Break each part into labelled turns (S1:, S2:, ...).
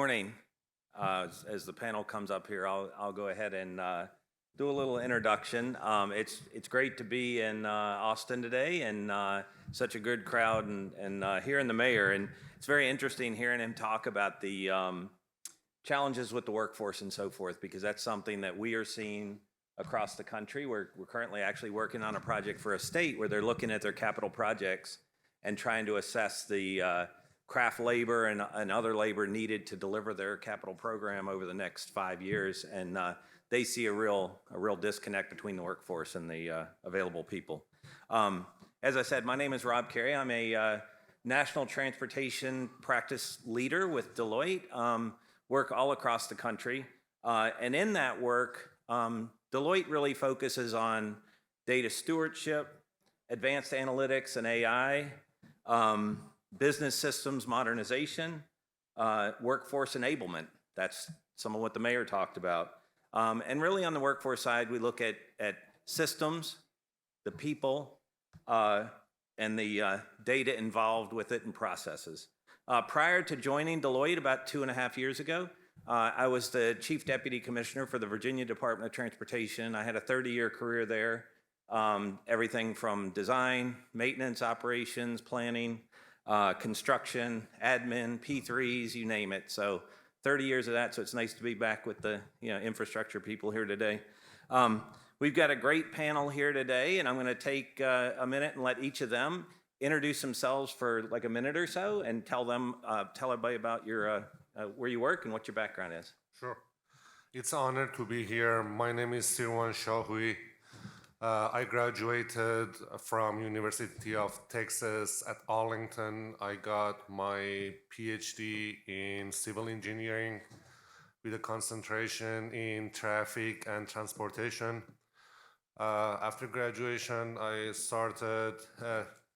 S1: morning. As the panel comes up here, I'll go ahead and do a little introduction. It's great to be in Austin today, and such a good crowd, and hearing the mayor. And it's very interesting hearing him talk about the challenges with the workforce and so forth, because that's something that we are seeing across the country. We're currently actually working on a project for a state where they're looking at their capital projects and trying to assess the craft labor and other labor needed to deliver their capital program over the next 5 years. And they see a real disconnect between the workforce and the available people. As I said, my name is Rob Carey. I'm a national transportation practice leader with Deloitte. Work all across the country. And in that work, Deloitte really focuses on data stewardship, advanced analytics and AI, business systems modernization, workforce enablement. That's some of what the mayor talked about. And really on the workforce side, we look at systems, the people, and the data involved with it and processes. Prior to joining Deloitte about 2.5 years ago, I was the Chief Deputy Commissioner for the Virginia Department of Transportation. I had a 30-year career there, everything from design, maintenance, operations, planning, construction, admin, P3s, you name it. So 30 years of that, so it's nice to be back with the infrastructure people here today. We've got a great panel here today, and I'm going to take a minute and let each of them introduce themselves for like a minute or so and tell everybody about your where you work and what your background is.
S2: Sure. It's an honor to be here. My name is Sirwan Shahui. I graduated from University of Texas at Arlington. I got my PhD in civil engineering with a concentration in traffic and transportation. After graduation, I started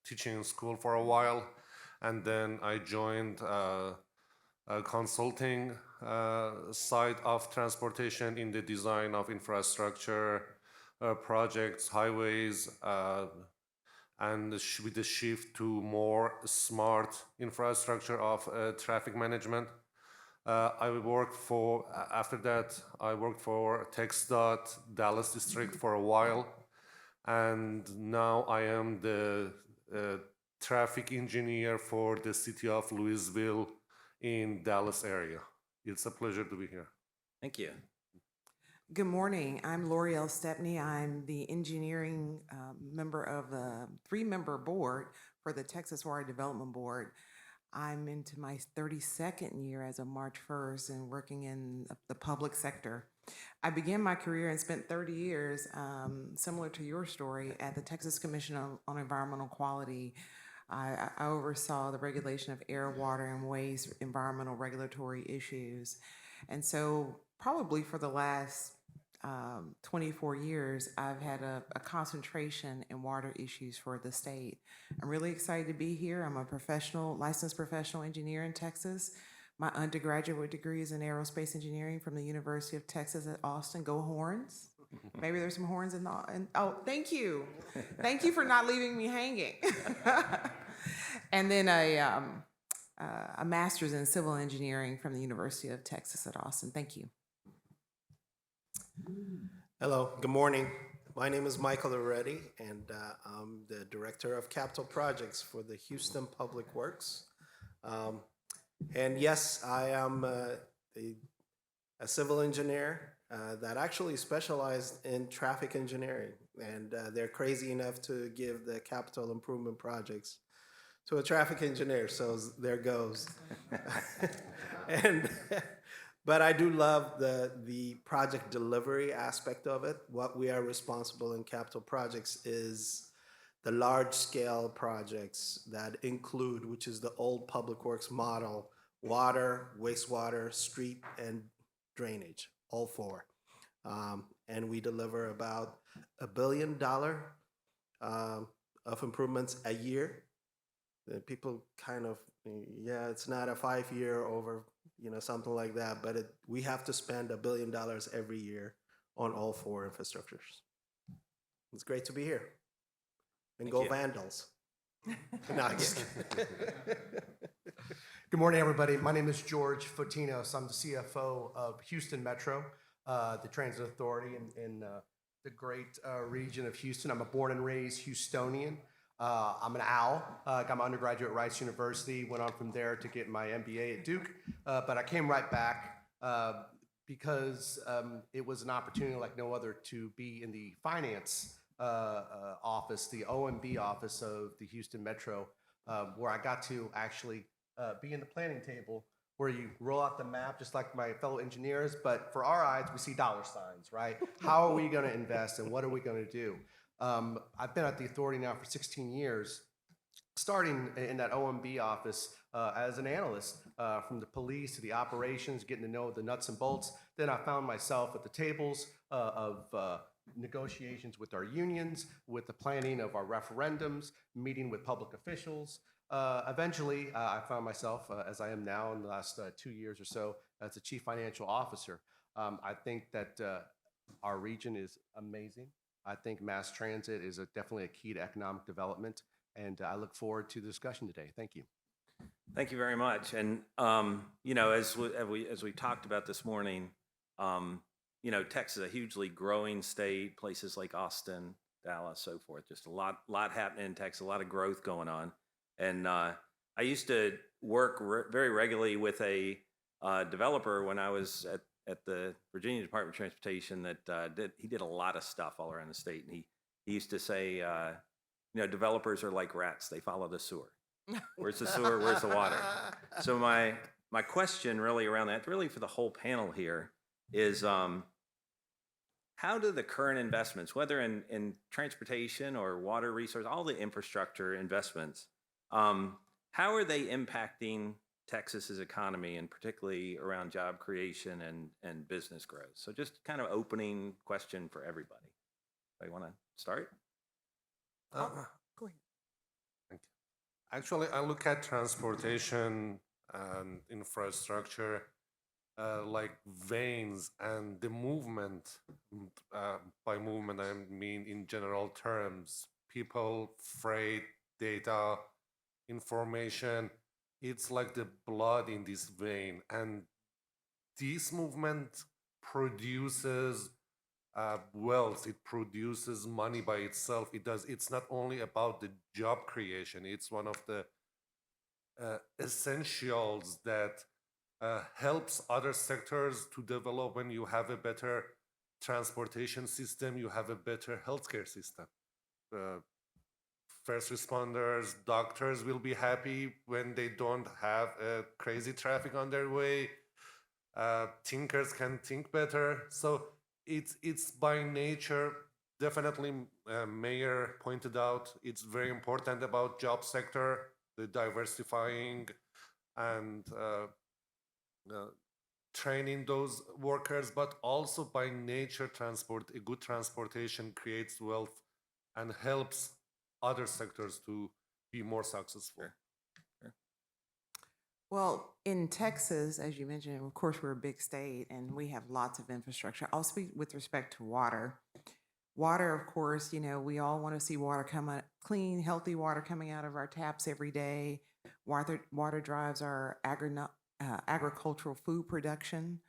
S2: teaching in school for a while, and then I joined a consulting side of transportation in the design of infrastructure projects, highways, and with the shift to more smart infrastructure of traffic management. After that, I worked for TxDOT Dallas District for a while, and now I am the traffic engineer for the city of Louisville in Dallas area. It's a pleasure to be here.
S1: Thank you.
S3: Good morning. I'm L'Oreal Stepney. I'm the engineering member of the 3-member board for the Texas Water Development Board. I'm into my 32nd year as of March 1st and working in the public sector. I began my career and spent 30 years, similar to your story, at the Texas Commission on Environmental Quality. I oversaw the regulation of air, water, and waste environmental regulatory issues. And so probably for the last 24 years, I've had a concentration in water issues for the state. I'm really excited to be here. I'm a licensed professional engineer in Texas. My undergraduate degree is in aerospace engineering from the University of Texas at Austin. Go Horns. Maybe there's some horns oh, thank you. Thank you for not leaving me hanging. And then a master's in civil engineering from the University of Texas at Austin. Thank you.
S4: Hello, good morning. My name is Michael Loretti, and I'm the Director of Capital Projects for the Houston Public Works. And yes, I am a civil engineer that actually specialized in traffic engineering, and they're crazy enough to give the capital improvement projects to a traffic engineer, so there goes. But I do love the project delivery aspect of it. What we are responsible in capital projects is the large-scale projects that include, which is the old public works model, water, wastewater, street, and drainage, all four. And we deliver about $1 billion of improvements a year. People kind of, yeah, it's not a 5-year over, something like that, but we have to spend $1 billion every year on all four infrastructures. It's great to be here. And
S1: Thank
S4: go
S1: you.
S4: Vandals. No, I'm just kidding.
S5: Good morning, everybody. My name is George Fotinos. I'm the CFO of Houston Metro, the transit authority in the great region of Houston. I'm a born and raised Houstonian. I'm an owl. Got my undergraduate at Rice University, went on from there to get my MBA at Duke. But I came right back because it was an opportunity like no other to be in the finance office, the OMB office of the Houston Metro, where I got to actually be in the planning table where you roll out the map just like my fellow engineers, but for our eyes, we see dollar signs, right? How are we going to invest and what are we going to do? I've been at the authority now for 16 years, starting in that OMB office as an analyst, from the police to the operations, getting to know the nuts and bolts. Then I found myself at the tables of negotiations with our unions, with the planning of our referendums, meeting with public officials. Eventually, I found myself, as I am now in the last 2 years or so, as a chief financial officer. I think that our region is amazing. I think mass transit is definitely a key to economic development, and I look forward to the discussion today. Thank you.
S1: Thank you very much. And as we talked about this morning, Texas is a hugely growing state. Places like Austin, Dallas, so forth. Just a lot happening in Texas. A lot of growth going on. And I used to work very regularly with a developer when I was at the Virginia Department of Transportation that he did a lot of stuff all around the state. And he used to say, developers are like rats. They follow the sewer. Where's the sewer? Where's the water? So my question really around that, really for the whole panel here, is how do the current investments, whether in transportation or water resource, all the infrastructure investments, how are they impacting Texas's economy, and particularly around job creation and business growth? So just kind of opening question for everybody. You want to start?
S3: Go ahead.
S2: Thank you. Actually, I look at transportation and infrastructure like veins, and the movement. By movement, I mean in general terms, people, freight, data, information. It's like the blood in this vein, and this movement produces wealth. It produces money by itself. It's not only about the job creation. It's one of the essentials that helps other sectors to develop. When you have a better transportation system, you have a better healthcare system. First responders, doctors will be happy when they don't have crazy traffic on their way. Thinkers can think better. So it's by nature. Definitely, Mayor pointed out, it's very important about job sector, the diversifying and training those workers, but also by nature, a good transportation creates wealth and helps other sectors to be more successful.
S1: Sure.
S3: Well, in Texas, as you mentioned, of course, we're a big state and we have lots of infrastructure. I'll speak with respect to water. Water, of course, we all want to see water come out, clean, healthy water coming out of our taps every day. Water drives our agricultural food production.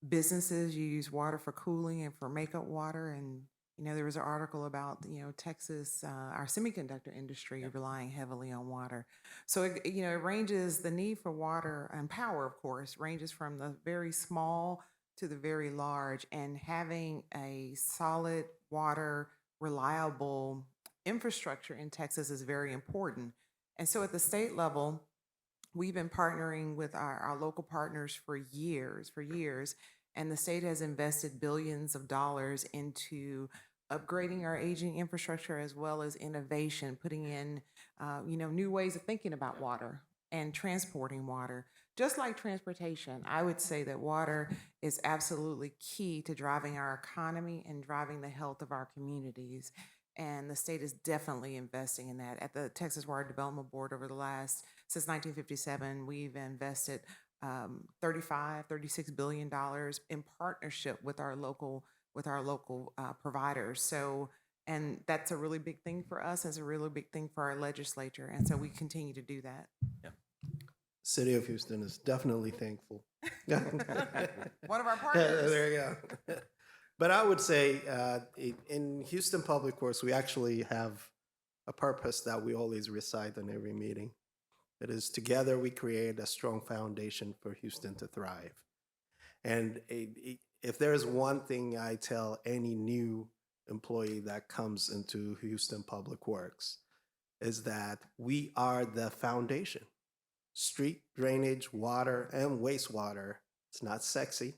S3: Businesses use water for cooling and for makeup water. And, there was an article about, Texas, our semiconductor industry relying heavily on water. So, it ranges, the need for water and power, of course, ranges from the very small to the very large. And having a solid water, reliable infrastructure in Texas is very important. And so at the state level, we've been partnering with our local partners for years, and the state has invested billions of dollars into upgrading our aging infrastructure as well as innovation, putting in, new ways of thinking about water and transporting water. Just like transportation, I would say that water is absolutely key to driving our economy and driving the health of our communities. And the state is definitely investing in that. At the Texas Water Development Board since 1957, we've invested $36 billion in partnership with our local providers. So, and that's a really big thing for us. It's a really big thing for our legislature. And so we continue to do that.
S1: Yeah.
S4: City of Houston is definitely thankful.
S3: One of our partners.
S4: There you go. But I would say in Houston Public Works, we actually have a purpose that we always recite in every meeting. It is together we create a strong foundation for Houston to thrive. And if there's one thing I tell any new employee that comes into Houston Public Works, is that we are the foundation. Street drainage, water, and wastewater. It's not sexy,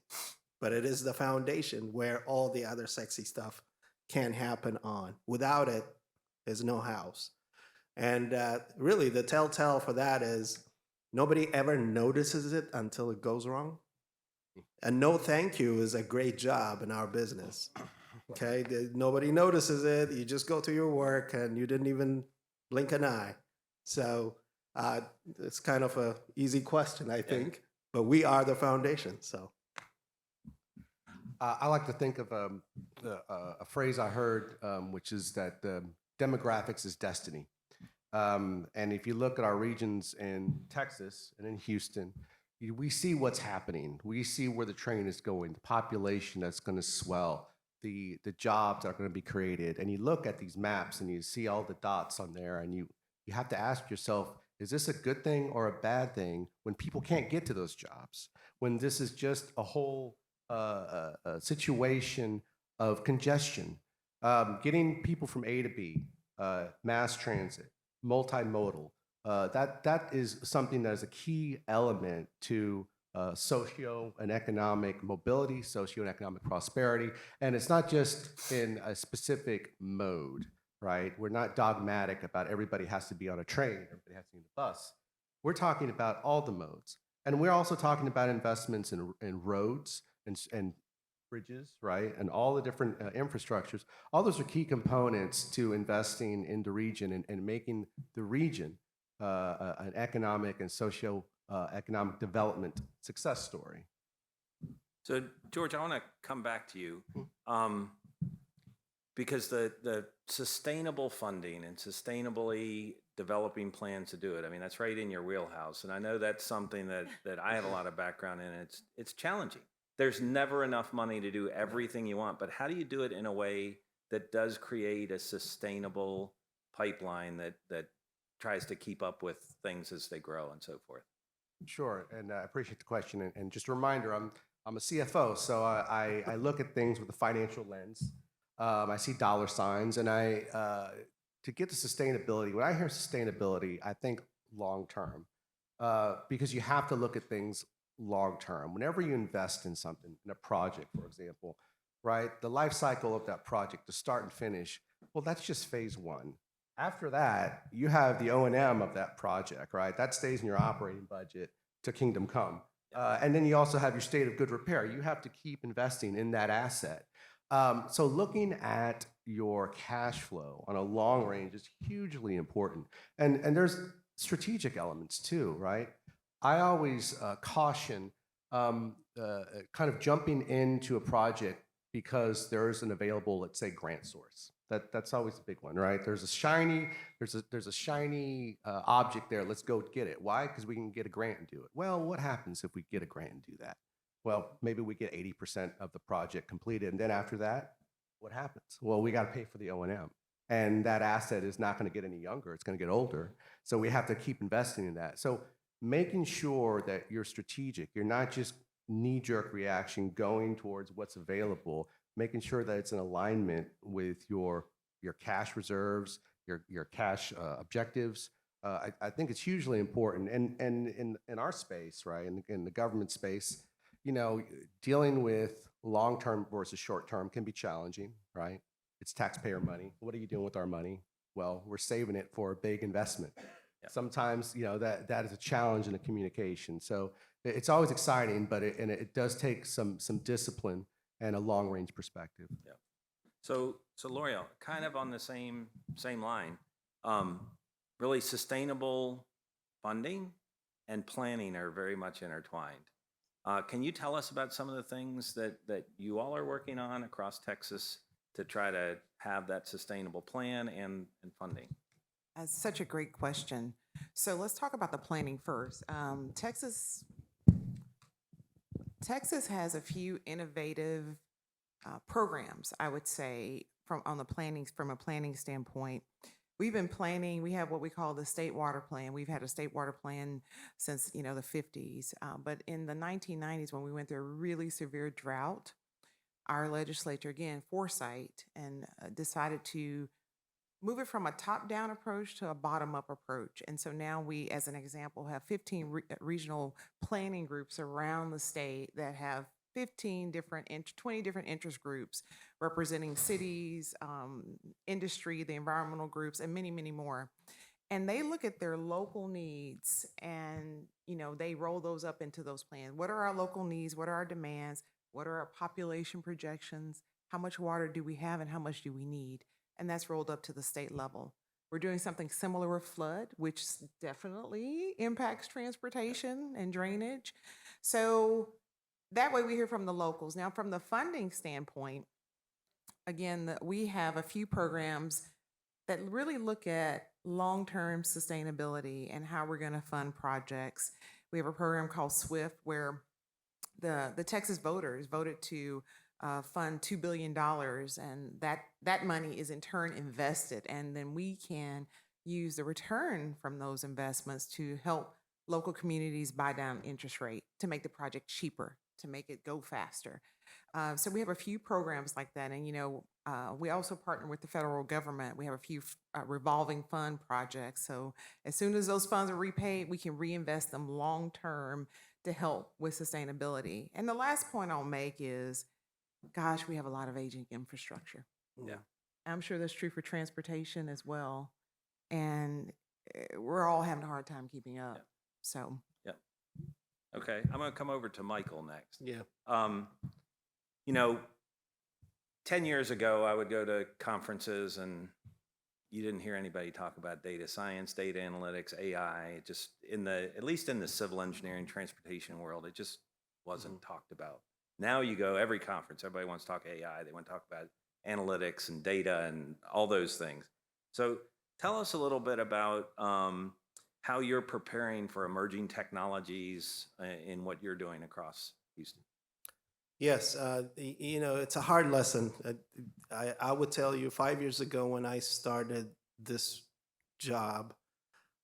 S4: but it is the foundation where all the other sexy stuff can happen on. Without it, there's no house. And really, the telltale for that is nobody ever notices it until it goes wrong. And no thank you is a great job in our business. Okay, nobody notices it. You just go to your work and you didn't even blink an eye. So it's kind of a easy question, I think. But we are the foundation. So
S5: I like to think of a phrase I heard, which is that demographics is destiny. And if you look at our regions in Texas and in Houston, we see what's happening. We see where the train is going, the population that's going to swell, the jobs that are going to be created. And you look at these maps and you see all the dots on there, and you have to ask yourself, is this a good thing or a bad thing when people can't get to those jobs? When this is just a whole situation of congestion, getting people from A to B, mass transit, multimodal, that is something that is a key element to socio and economic mobility, socio and economic prosperity. And it's not just in a specific mode, right? We're not dogmatic about everybody has to be on a train, everybody has to be on a bus. We're talking about all the modes. And we're also talking about investments in roads and bridges, right? And all the different infrastructures. All those are key components to investing in the region and making the region an economic and socio-economic development success story.
S1: So, George, I want to come back to you because the sustainable funding and sustainably developing plans to do it, I mean, that's right in your wheelhouse. And I know that's something that I have a lot of background in. It's challenging. There's never enough money to do everything you want, but how do you do it in a way that does create a sustainable pipeline that tries to keep up with things as they grow and so forth?
S5: Sure, and I appreciate the question. And just a reminder, I'm a CFO, so I look at things with a financial lens. I see dollar signs, and to get to sustainability, when I hear sustainability, I think long term, because you have to look at things long term. Whenever you invest in something, in a project, for example, right, the life cycle of that project, the start and finish, well, that's just phase one. After that, you have the O&M of that project, right? That stays in your operating budget to kingdom come. And then you also have your state of good repair. You have to keep investing in that asset. So looking at your cash flow on a long range is hugely important. And there's strategic elements too, right? I always caution kind of jumping into a project because there's an available, let's say, grant source. That's always the big one, right? There's a shiny object there. Let's go get it. Why? Because we can get a grant and do it. Well, what happens if we get a grant and do that? Well, maybe we get 80% of the project completed, and then after that, what happens? Well, we got to pay for the O&M, and that asset is not going to get any younger. It's going to get older. So we have to keep investing in that. So making sure that you're strategic, you're not just knee-jerk reaction going towards what's available, making sure that it's in alignment with your cash reserves, your cash objectives. I think it's hugely important. And in our space, right, in the government space, you know, dealing with long-term versus short-term can be challenging, right? It's taxpayer money. What are you doing with our money? Well, we're saving it for a big investment. Yeah. Sometimes, you know, that is a challenge in the communication. So it's always exciting, but it does take some discipline and a long-range perspective.
S1: Yeah. So L'Oreal, kind of on the same line, really sustainable funding and planning are very much intertwined. Can you tell us about some of the things that you all are working on across Texas to try to have that sustainable plan and funding?
S3: That's such a great question. So let's talk about the planning first. Texas has a few innovative programs, I would say, from a planning standpoint. We've been planning. We have what we call the state water plan. We've had a state water plan since the 50s. But in the 1990s, when we went through a really severe drought, our legislature, again, foresight, and decided to move it from a top-down approach to a bottom-up approach. And so now we, as an example, have 15 regional planning groups around the state that have 20 different interest groups representing cities, industry, the environmental groups, and many, many more. And they look at their local needs and, they roll those up into those plans. What are our local needs? What are our demands? What are our population projections? How much water do we have and how much do we need? And that's rolled up to the state level. We're doing something similar with flood, which definitely impacts transportation and drainage. So that way we hear from the locals. Now, from the funding standpoint, again, we have a few programs that really look at long-term sustainability and how we're going to fund projects. We have a program called SWIFT where the Texas voters voted to fund $2 billion, and that money is in turn invested, and then we can use the return from those investments to help local communities buy down interest rate to make the project cheaper, to make it go faster. So we have a few programs like that, and we also partner with the federal government. We have a few revolving fund projects. So as soon as those funds are repaid, we can reinvest them long term to help with sustainability. And the last point I'll make is, gosh, we have a lot of aging infrastructure.
S1: Yeah.
S3: I'm sure that's true for transportation as well. And we're all having a hard time keeping up.
S1: Yeah.
S3: So.
S1: Yep. Okay, I'm going to come over to Michael next.
S4: Yeah.
S1: 10 years ago, I would go to conferences and you didn't hear anybody talk about data science, data analytics, AI. Just at least in the civil engineering transportation world, it just wasn't talked about. Now you go every conference, everybody wants to talk AI. They want to talk about analytics and data and all those things. So tell us a little bit about how you're preparing for emerging technologies in what you're doing across Houston.
S4: Yes, it's a hard lesson. I would tell you 5 years ago when I started this job,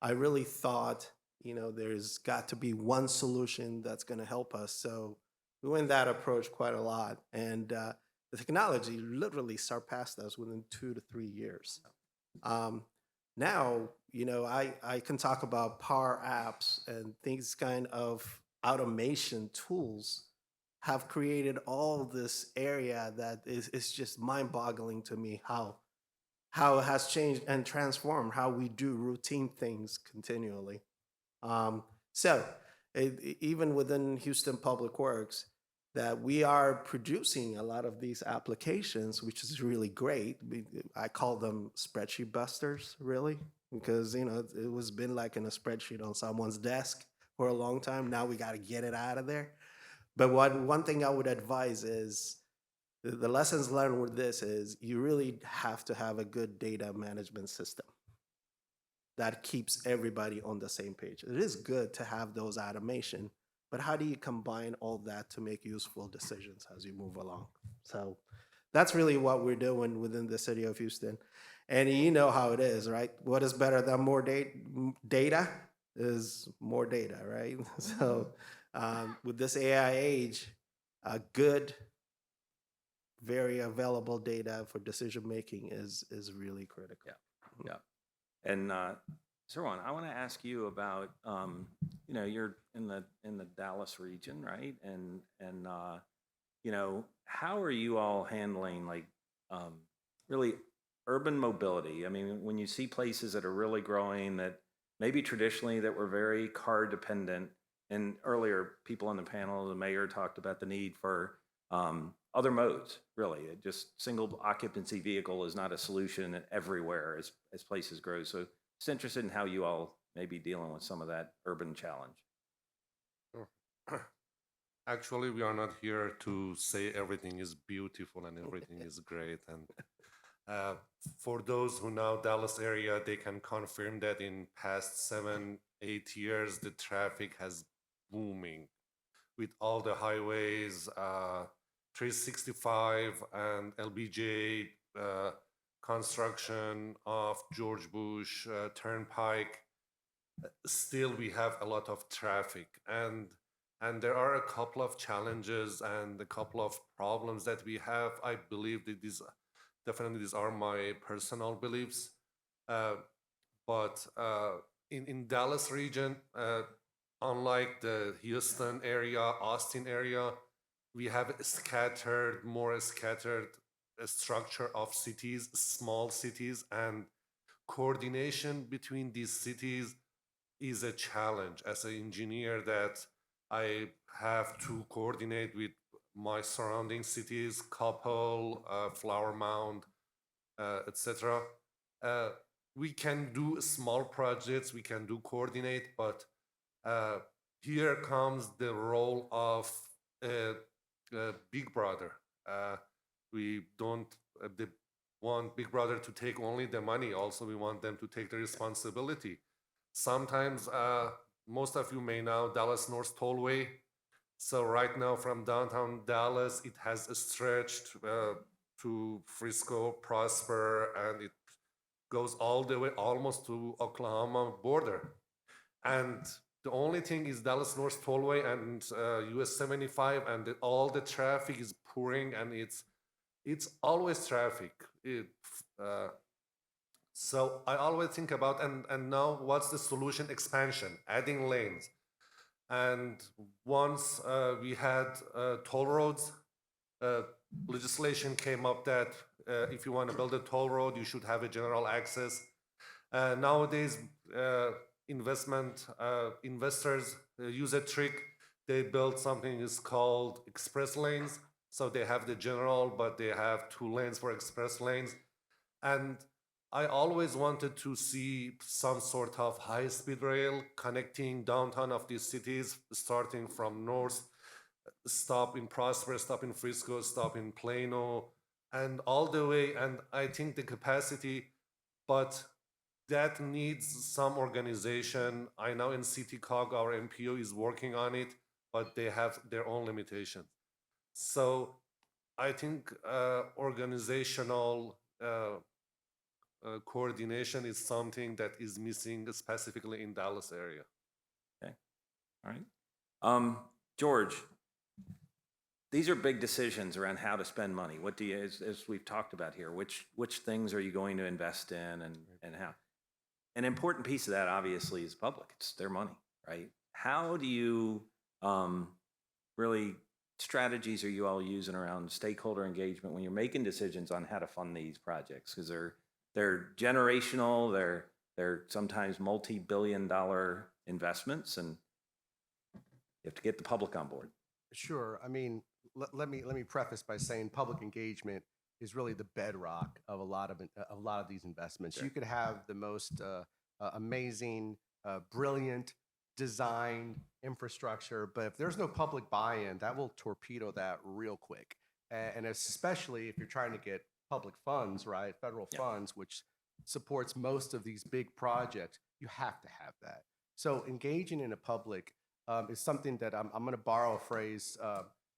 S4: I really thought, there's got to be one solution that's going to help us. So we went that approach quite a lot. And the technology literally surpassed us within 2 to 3 years. Now, I can talk about power apps and things kind of automation tools have created all this area that is just mind-boggling to me how it has changed and transformed how we do routine things continually. Even within Houston Public Works, that we are producing a lot of these applications, which is really great. I call them spreadsheet busters, really, because it was been like in a spreadsheet on someone's desk for a long time. Now we got to get it out of there. But one thing I would advise is the lessons learned with this is you really have to have a good data management system that keeps everybody on the same page. It is good to have those automation, but how do you combine all that to make useful decisions as you move along? So that's really what we're doing within the city of Houston. And you know how it is, right? What is better than more data is more data, right? So with this AI age, good, very available data for decision making is really critical.
S1: Yeah. And Sirwan, I want to ask you about you're in the Dallas region, right? And how are you all handling really urban mobility? I mean, when you see places that are really growing that maybe traditionally that were very car dependent, and earlier people on the panel, the mayor talked about the need for other modes, really. Just single occupancy vehicle is not a solution everywhere as places grow. So just interested in how you all may be dealing with some of that urban challenge.
S2: Actually, we are not here to say everything is beautiful and everything is great. And Uh, for those who know Dallas area, they can confirm that in past 7, 8 years, the traffic has booming with all the highways, 365 and LBJ, construction of George Bush Turnpike. Still, we have a lot of traffic, and there are a couple of challenges and a couple of problems that we have. I believe that these are my personal beliefs. Uh, but in Dallas region, unlike the Houston area, Austin area, we have more scattered structure of cities, small cities, and coordination between these cities is a challenge. As an engineer, that I have to coordinate with my surrounding cities, Coppell, Flower Mound, etc. Uh, we can do small projects, we can do coordinate, but uh, here comes the role of Big Brother. We don't want Big Brother to take only the money, also we want them to take the responsibility. Sometimes, most of you may know Dallas North Tollway. So right now from downtown Dallas, it has stretched to Frisco, Prosper, and it goes all the way almost to Oklahoma border. And the only thing is Dallas North Tollway and US 75, and all the traffic is pouring, and it's always traffic. So I always think about, and now what's the solution? Expansion, adding lanes. And once we had toll roads, legislation came up that if you want to build a toll road, you should have a general access. Nowadays, investors use a trick. They build something is called express lanes. So they have the general, but they have 2 lanes for express lanes. And I always wanted to see some sort of high-speed rail connecting downtown of these cities, starting from north, stop in Prosper, stop in Frisco, stop in Plano, and all the way. And I think the capacity, but that needs some organization. I know in CityCog, our MPO is working on it, but they have their own limitations. So I think organizational coordination is something that is missing specifically in Dallas area.
S1: Okay, all right. George, these are big decisions around how to spend money. What do you, as we've talked about here, which things are you going to invest in and how? An important piece of that obviously is public. It's their money, right? How do you really, strategies are you all using around stakeholder engagement when you're making decisions on how to fund these projects? Because they're generational, they're sometimes multi-billion-dollar investments, and you have to get the public on board.
S5: Sure. I mean, let me preface by saying public engagement is really the bedrock of a lot of these investments.
S1: Sure.
S5: You could have the most amazing, brilliant designed infrastructure, but if there's no public buy-in, that will torpedo that real quick. And especially if you're trying to get public funds, right, federal funds, which supports most of these big projects, you have to have that. So engaging in a public is something that I'm going to borrow a phrase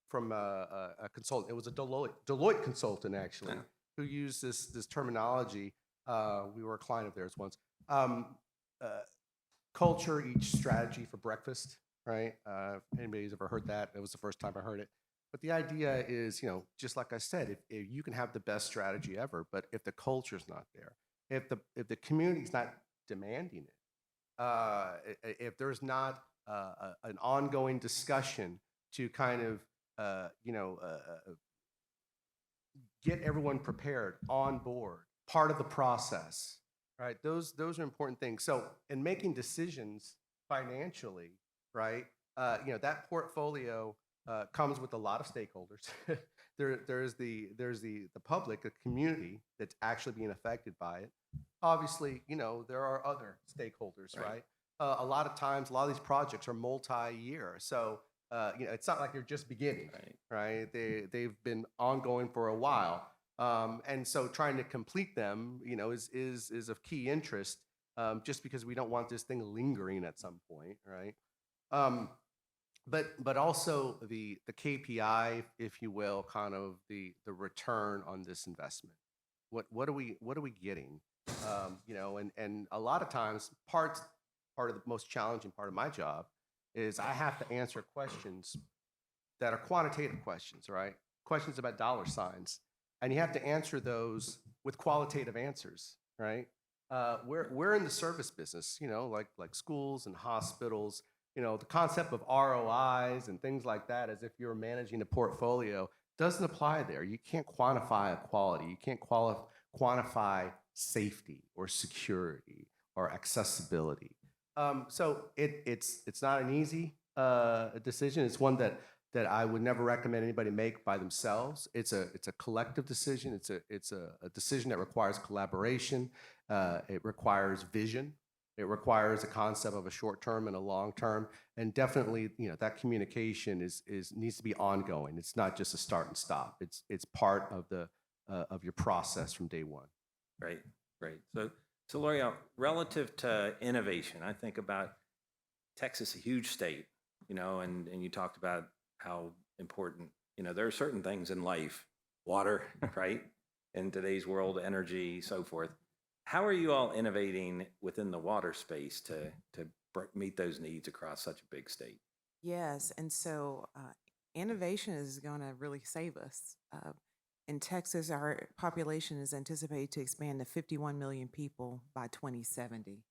S5: from a consultant. It was a Deloitte consultant, actually, who used this terminology. We were a client of theirs once. Culture eats strategy for breakfast, right? If anybody's ever heard that, it was the first time I heard it. But the idea is, just like I said, if you can have the best strategy ever, but if the culture's not there, if the community's not demanding it, if there's not an ongoing discussion to kind of, get everyone prepared, on board, part of the process, right? Those are important things. So in making decisions financially, right, that portfolio comes with a lot of stakeholders. There's the public, the community that's actually being affected by it. Obviously, there are other stakeholders, right? A lot of times, a lot of these projects are multi-year. So, it's not like they're just beginning, right? They've been ongoing for a while. And so trying to complete them, is of key interest, just because we don't want this thing lingering at some point, right? Um, but also the KPI, if you will, kind of the return on this investment. What are we getting? And a lot of times part of the most challenging part of my job is I have to answer questions that are quantitative questions, right? Questions about dollar signs, and you have to answer those with qualitative answers, right? We're in the service business, like schools and hospitals. The concept of ROIs and things like that, as if you're managing a portfolio, doesn't apply there. You can't quantify quality. You can't quantify safety or security or accessibility. So it's not an easy decision. It's one that I would never recommend anybody make by themselves. It's a collective decision. It's a decision that requires collaboration. It requires vision. It requires a concept of a short term and a long term, and definitely, that communication needs to be ongoing. It's not just a start and stop. It's part of your process from day one.
S1: Great, great. So L'Oreal, relative to innovation, I think about Texas, a huge state, and you talked about how important, there are certain things in life, water, right? In today's world, energy, so forth. How are you all innovating within the water space to meet those needs across such a big state?
S3: Yes, and so innovation is going to really save us. In Texas, our population is anticipated to expand to 51 million people by 2070.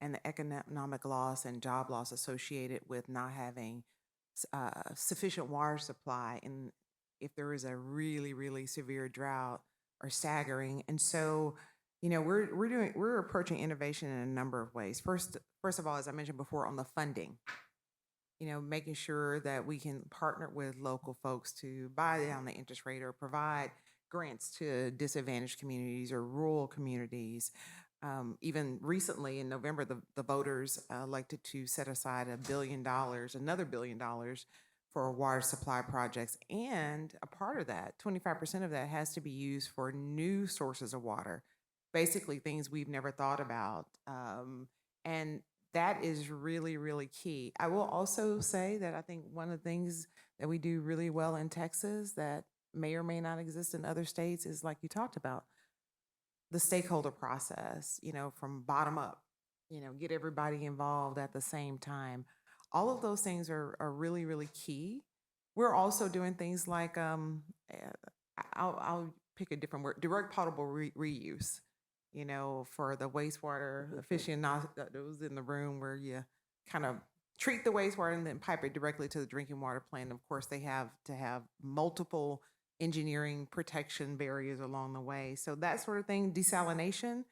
S3: And the economic loss and job loss associated with not having sufficient water supply, and if there is a really, really severe drought, are staggering. And so, we're approaching innovation in a number of ways. First of all, as I mentioned before, on the funding, making sure that we can partner with local folks to buy down the interest rate or provide grants to disadvantaged communities or rural communities. Even recently in November, the voters elected to set aside $1 billion, another $1 billion for water supply projects. And a part of that, 25% of that, has to be used for new sources of water, basically things we've never thought about. And that is really, really key. I will also say that I think one of the things that we do really well in Texas that may or may not exist in other states is, like you talked about, the stakeholder process, from bottom up, get everybody involved at the same time. All of those things are really, really key. We're also doing things like, I'll pick a different word, direct potable reuse, for the wastewater aficionados in the room, where you kind of treat the wastewater and then pipe it directly to the drinking water plant. Of course, they have to have multiple engineering protection barriers along the way. So that sort of thing, desalination,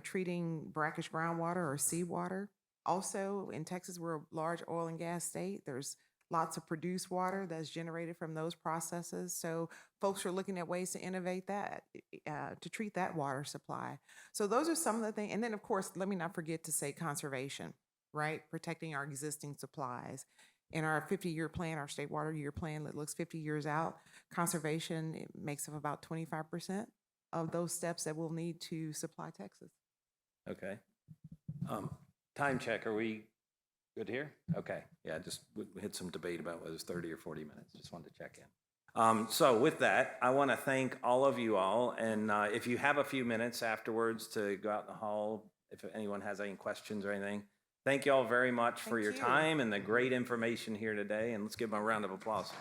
S3: treating brackish groundwater or seawater. Also, in Texas, we're a large oil and gas state. There's lots of produced water that's generated from those processes. So folks are looking at ways to innovate that, to treat that water supply. So those are some of the things. And then, of course, let me not forget to say conservation, right? Protecting our existing supplies. In our 50-year plan, our state water year plan that looks 50 years out, conservation, it makes up about 25% of those steps that we'll need to supply Texas.
S1: Okay. Time check, are we good here? Okay, yeah, just we had some debate about whether it's 30 or 40 minutes. Just wanted to check in. So with that, I want to thank all of you all. And if you have a few minutes afterwards to go out in the hall, if anyone has any questions or anything, thank you all very much for your time and the great information here today. And let's give them a round of applause.